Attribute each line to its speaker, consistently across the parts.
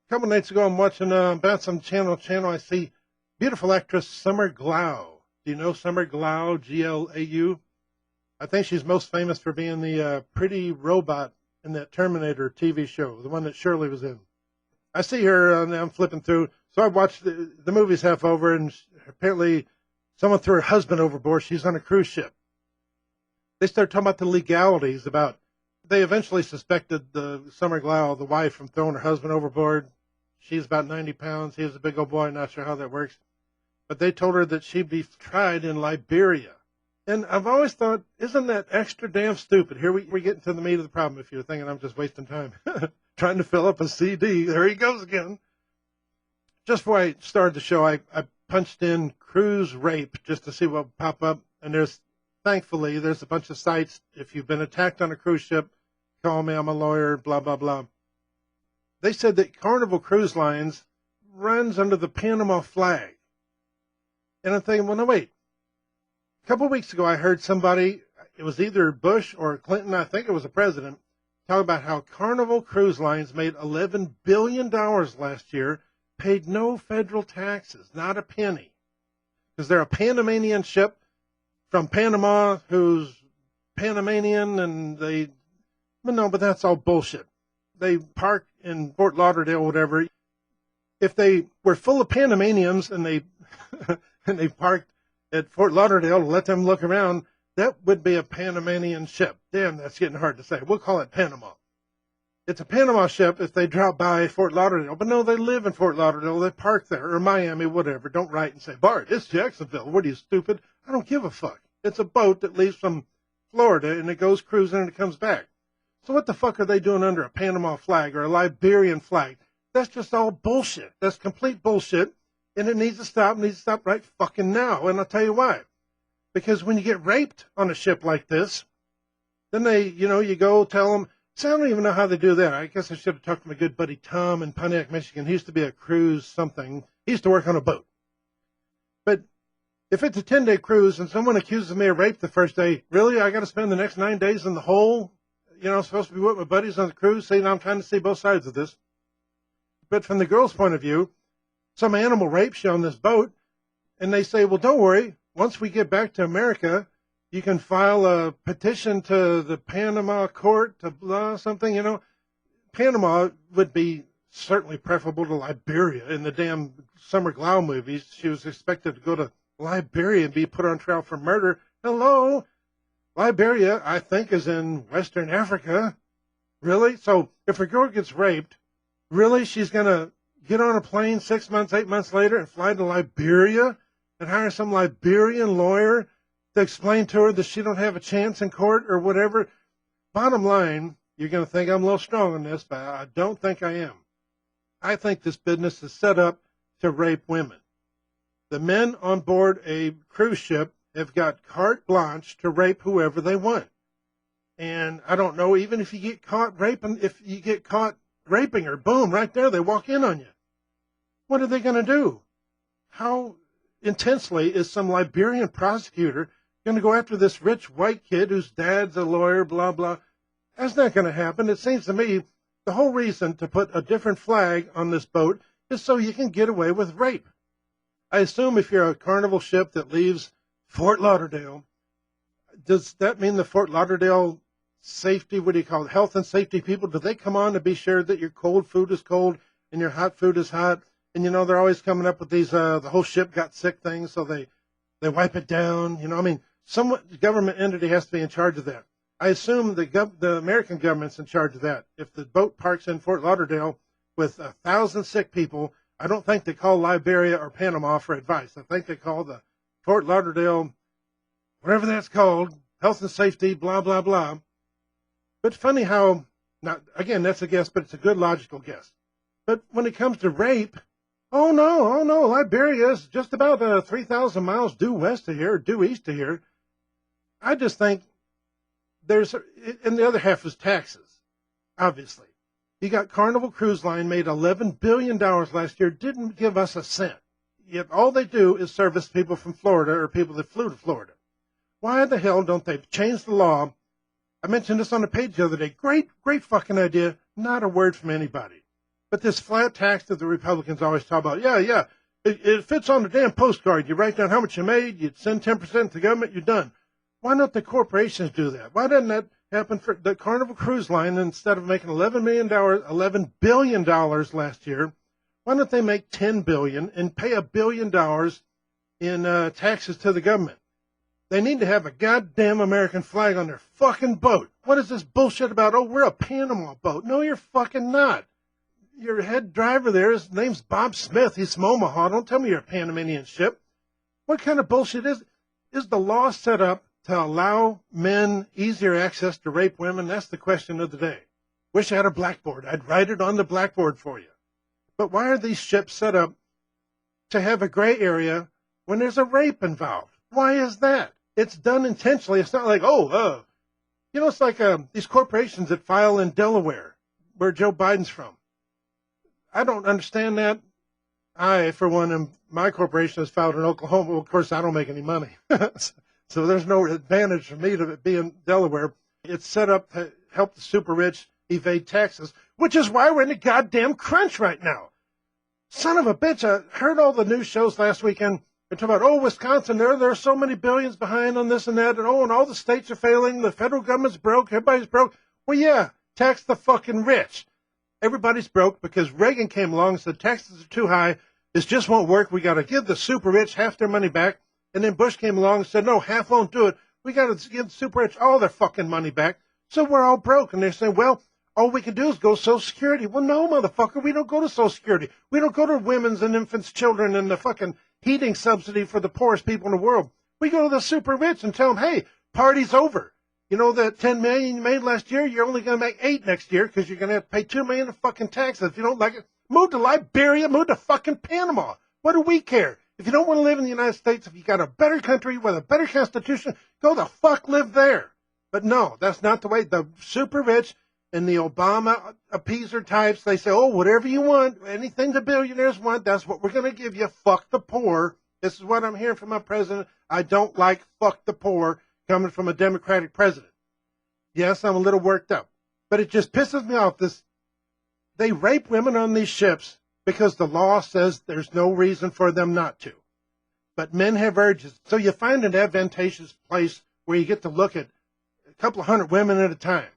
Speaker 1: Couple nights ago, I'm watching Bouncing Channel. I see beautiful actress Summer Glau. Do you know Summer Glau? Glau. I think she's most famous for being the pretty robot in that Terminator TV show, the one that Shirley was in. I see her, and I'm flipping through. So I watched the movie's half over, and apparently someone threw her husband overboard. She's on a cruise ship. They start talking about the legalities about. They eventually suspected the Summer Glau, the wife, from throwing her husband overboard. She's about 90 pounds. He was a big old boy. Not sure how that works. But they told her that she'd be tried in Liberia. And I've always thought, isn't that extra damn stupid? Here we're getting to the meat of the problem if you're thinking I'm just wasting time. Trying to fill up a CD. There he goes again. Just before I started the show, I punched in cruise rape just to see what would pop up. And thankfully, there's a bunch of sites. If you've been attacked on a cruise ship, call me, I'm a lawyer, blah, blah, blah. They said that Carnival Cruise Lines runs under the Panama flag. And I'm thinking, well, no, wait. A couple of weeks ago, I heard somebody, it was either Bush or Clinton, I think it was the president, talk about how Carnival Cruise Lines made $11 billion last year, paid no federal taxes, not a penny. Because they're a Panamanian ship from Panama who's Panamanian, and but that's all bullshit. They park in Fort Lauderdale, whatever. If they were full of Panamanians and they and they parked at Fort Lauderdale to let them look around, that would be a Panamanian ship. Damn, that's getting hard to say. We'll call it Panama. It's a Panama ship if they drop by Fort Lauderdale. But no, they live in Fort Lauderdale. They park there, or Miami, whatever. Don't write and say, Bart, it's Jacksonville. What are you, stupid? I don't give a fuck. It's a boat that leaves from Florida, and it goes cruising and it comes back. So what the fuck are they doing under a Panama flag or a Liberian flag? That's just all bullshit. That's complete bullshit. And it needs to stop right fucking now. And I'll tell you why. Because when you get raped on a ship like this, then you go tell them, see, I don't even know how they do that. I guess I should have talked to my good buddy Tom in Pontiac, Michigan. He used to be a cruise something. He used to work on a boat. But if it's a 10-day cruise and someone accuses me of rape the first day, really? I got to spend the next 9 days in the hole? I'm supposed to be with my buddies on the cruise. See, now I'm trying to see both sides of this. But from the girl's point of view, some animal rapes you on this boat, and they say, well, don't worry. Once we get back to America, you can file a petition to the Panama court to blah something, Panama would be certainly preferable to Liberia. In the damn Summer Glau movies, she was expected to go to Liberia and be put on trial for murder. Hello? Liberia, I think, is in Western Africa. Really? So if a girl gets raped, really she's going to get on a plane 6 months, 8 months later and fly to Liberia and hire some Liberian lawyer to explain to her that she don't have a chance in court or whatever? Bottom line, you're going to think I'm a little strong on this, but I don't think I am. I think this business is set up to rape women. The men on board a cruise ship have got carte blanche to rape whoever they want. And I don't know, even if you get caught raping, her, boom, right there, they walk in on you. What are they going to do? How intensely is some Liberian prosecutor going to go after this rich white kid whose dad's a lawyer, blah, blah? That's not going to happen. It seems to me the whole reason to put a different flag on this boat is so you can get away with rape. I assume if you're a Carnival ship that leaves Fort Lauderdale, does that mean the Fort Lauderdale safety, what do you call it, health and safety people, do they come on to be sure that your cold food is cold and your hot food is hot? And, they're always coming up with these, the whole ship got sick things, so they wipe it down. Some government entity has to be in charge of that. I assume the American government's in charge of that. If the boat parks in Fort Lauderdale with 1,000 sick people, I don't think they call Liberia or Panama for advice. I think they call the Fort Lauderdale, whatever that's called, health and safety, blah, blah, blah. But funny how, again, that's a guess, but it's a good logical guess. But when it comes to rape, oh no, Liberia is just about 3,000 miles due west of here, due east of here. I just think and the other half is taxes, obviously. You got Carnival Cruise Line made $11 billion last year, didn't give us a cent. Yet all they do is service people from Florida or people that flew to Florida. Why the hell don't they change the law? I mentioned this on the page the other day. Great fucking idea. Not a word from anybody. But this flat tax that the Republicans always talk about, yeah, it fits on the damn postcard. You write down how much you made, you send 10% to the government, you're done. Why don't the corporations do that? Why doesn't that happen for the Carnival Cruise Line? Instead of making $11 billion last year, why don't they make $10 billion and pay $1 billion in taxes to the government? They need to have a goddamn American flag on their fucking boat. What is this bullshit about? Oh, we're a Panama boat. No, you're fucking not. Your head driver there, his name's Bob Smith. He's from Omaha. Don't tell me you're a Panamanian ship. What kind of bullshit is the law set up to allow men easier access to rape women? That's the question of the day. Wish I had a blackboard. I'd write it on the blackboard for you. But why are these ships set up to have a gray area when there's a rape involved? Why is that? It's done intentionally. It's not like, it's like these corporations that file in Delaware, where Joe Biden's from. I don't understand that. I, for one, my corporation is filed in Oklahoma. Well, of course, I don't make any money. So there's no advantage for me to be in Delaware. It's set up to help the super rich evade taxes, which is why we're in a goddamn crunch right now. Son of a bitch, I heard all the news shows last weekend. They're talking about, Wisconsin, there are so many billions behind on this and that, and all the states are failing, the federal government's broke, everybody's broke. Well, yeah, tax the fucking rich. Everybody's broke because Reagan came along and said taxes are too high. This just won't work. We got to give the super rich half their money back. And then Bush came along and said, no, half won't do it. We got to give the super rich all their fucking money back. So we're all broke. And they're saying, well, all we can do is go to Social Security. Well, no, motherfucker, we don't go to Social Security. We don't go to women's and infants, children, and the fucking heating subsidy for the poorest people in the world. We go to the super rich and tell them, hey, party's over. You know that $10 million you made last year, you're only going to make $8 million next year because you're going to have to pay $2 million of fucking taxes. If you don't like it, move to Liberia, move to fucking Panama. What do we care? If you don't want to live in the United States, if you got a better country with a better constitution, go the fuck live there. But no, that's not the way. The super rich and the Obama appeaser types, they say, whatever you want, anything the billionaires want, that's what we're going to give you. Fuck the poor. This is what I'm hearing from my president. I don't like fuck the poor coming from a Democratic president. Yes, I'm a little worked up, but it just pisses me off. They rape women on these ships because the law says there's no reason for them not to. But men have urges. So you find an advantageous place where you get to look at a couple of hundred women at a time.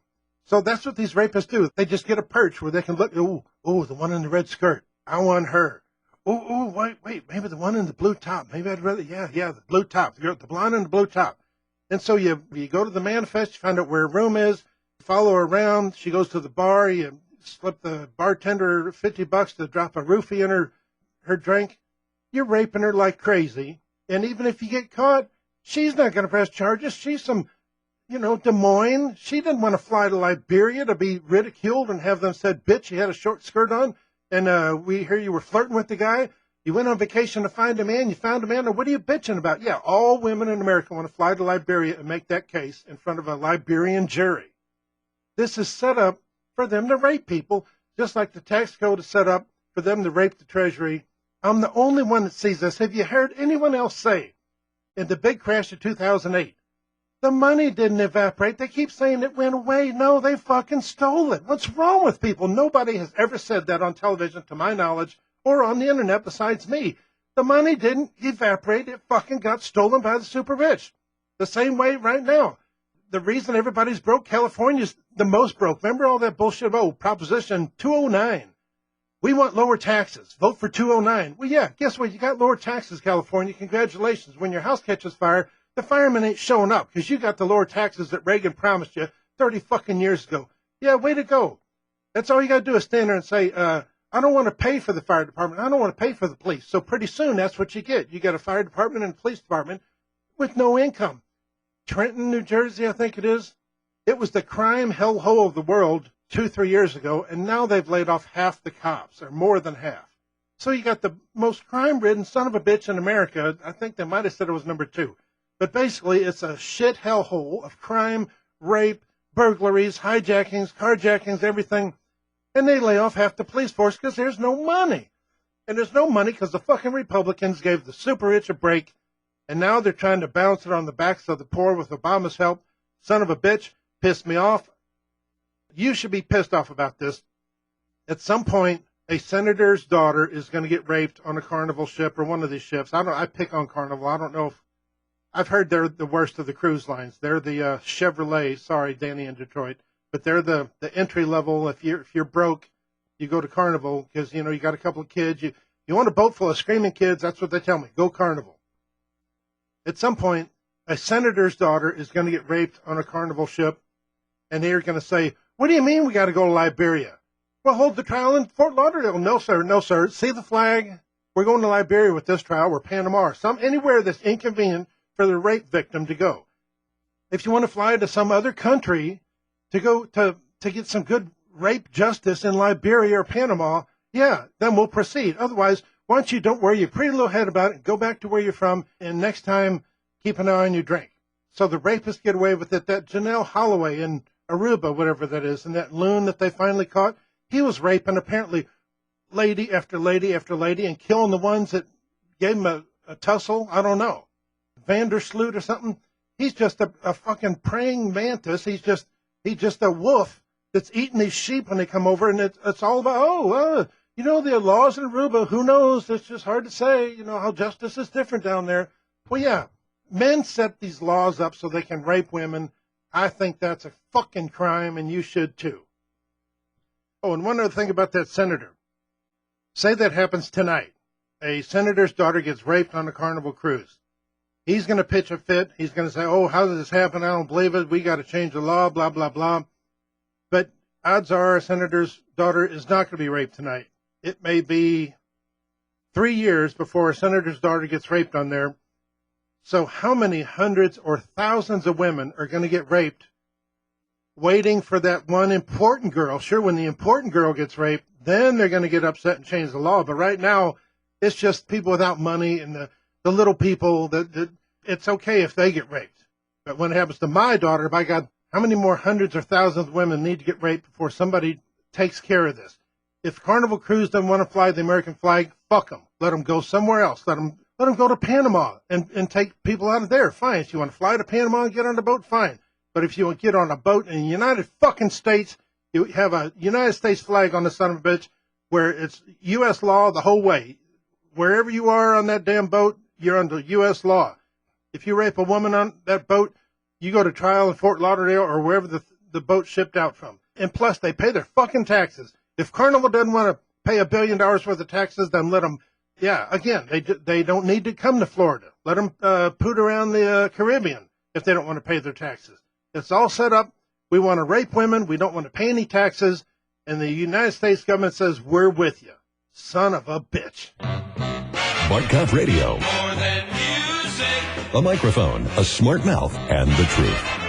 Speaker 1: So that's what these rapists do. They just get a perch where they can look, the one in the red skirt. I want her. Wait, maybe the one in the blue top. Maybe I'd rather, the blue top. The blonde in the blue top. And so you go to the manifest, you find out where her room is, follow her around. She goes to the bar, you slip the bartender $50 to drop a roofie in her drink. You're raping her like crazy. And even if you get caught, she's not going to press charges. She's from, Des Moines. She didn't want to fly to Liberia to be ridiculed and have them said, bitch, you had a short skirt on. And we hear you were flirting with the guy. You went on vacation to find a man. You found a man. Now, what are you bitching about? Yeah, all women in America want to fly to Liberia and make that case in front of a Liberian jury. This is set up for them to rape people, just like the tax code is set up for them to rape the Treasury. I'm the only one that sees this. Have you heard anyone else say in the big crash of 2008, the money didn't evaporate? They keep saying it went away. No, they fucking stole it. What's wrong with people? Nobody has ever said that on television, to my knowledge, or on the internet besides me. The money didn't evaporate. It fucking got stolen by the super rich. The same way right now. The reason everybody's broke, California's the most broke. Remember all that bullshit about Proposition 209? We want lower taxes. Vote for 209. Well, yeah, guess what? You got lower taxes, California. Congratulations. When your house catches fire, the firemen ain't showing up because you got the lower taxes that Reagan promised you 30 fucking years ago. Yeah, way to go. That's all you got to do is stand there and say, I don't want to pay for the fire department. I don't want to pay for the police. So pretty soon, that's what you get. You got a fire department and a police department with no income. Trenton, New Jersey, I think it is. It was the crime hellhole of the world 2-3 years ago, and now they've laid off half the cops, or more than half. So you got the most crime-ridden son of a bitch in America. I think they might have said it was number 2. But basically, it's a shit hellhole of crime, rape, burglaries, hijackings, carjackings, everything. And they lay off half the police force because there's no money. And there's no money because the fucking Republicans gave the super rich a break. And now they're trying to bounce it on the backs of the poor with Obama's help. Son of a bitch, pissed me off. You should be pissed off about this. At some point, a senator's daughter is going to get raped on a Carnival ship or one of these ships. I pick on Carnival. I don't know if I've heard they're the worst of the cruise lines. They're the Chevrolet. Sorry, Danny in Detroit, but they're the entry level. If you're broke, you go to Carnival because you got a couple of kids. You want a boat full of screaming kids. That's what they tell me. Go Carnival. At some point, a senator's daughter is going to get raped on a Carnival ship, and they're going to say, "What do you mean we got to go to Liberia?" Well, hold the trial in Fort Lauderdale. No, sir. No, sir. See the flag? We're going to Liberia with this trial, or Panama, or anywhere that's inconvenient for the rape victim to go. If you want to fly to some other country to go to get some good rape justice in Liberia or Panama, yeah, then we'll proceed. Otherwise, why don't you don't worry your pretty little head about it, go back to where you're from, and next time keep an eye on your drink. So the rapists get away with it. That Janelle Holloway in Aruba, whatever that is, and that loon that they finally caught, he was raping apparently lady after lady after lady and killing the ones that gave him a tussle. I don't know. Vandersloot or something. He's just a fucking praying mantis. He's just a wolf that's eating these sheep when they come over, and it's all about, the laws in Aruba, who knows? It's just hard to say, how justice is different down there. Well, yeah, men set these laws up so they can rape women. I think that's a fucking crime, and you should too. Oh, and one other thing about that senator. Say that happens tonight. A senator's daughter gets raped on a Carnival cruise. He's going to pitch a fit. He's going to say, oh, how did this happen? I don't believe it. We got to change the law, blah, blah, blah. But odds are a senator's daughter is not going to be raped tonight. It may be 3 years before a senator's daughter gets raped on there. So how many hundreds or thousands of women are going to get raped waiting for that one important girl? Sure, when the important girl gets raped, then they're going to get upset and change the law. But right now, it's just people without money and the little people that it's okay if they get raped. But when it happens to my daughter, by God, how many more hundreds or thousands of women need to get raped before somebody takes care of this? If Carnival Cruise doesn't want to fly the American flag, fuck them. Let them go somewhere else. Let them go to Panama and take people out of there. Fine. If you want to fly to Panama and get on a boat, fine. But if you want to get on a boat in the United fucking States, you have a United States flag on the son of a bitch where it's U.S. law the whole way. Wherever you are on that damn boat, you're under U.S. law. If you rape a woman on that boat, you go to trial in Fort Lauderdale or wherever the boat shipped out from. And plus, they pay their fucking taxes. If Carnival doesn't want to pay $1 billion worth of taxes, then let them, again, they don't need to come to Florida. Let them poot around the Caribbean if they don't want to pay their taxes. It's all set up. We want to rape women. We don't want to pay any taxes. And the United States government says, we're with you. Son of a bitch.
Speaker 2: Bartcop Radio. More than music. A microphone, a smart mouth, and the truth.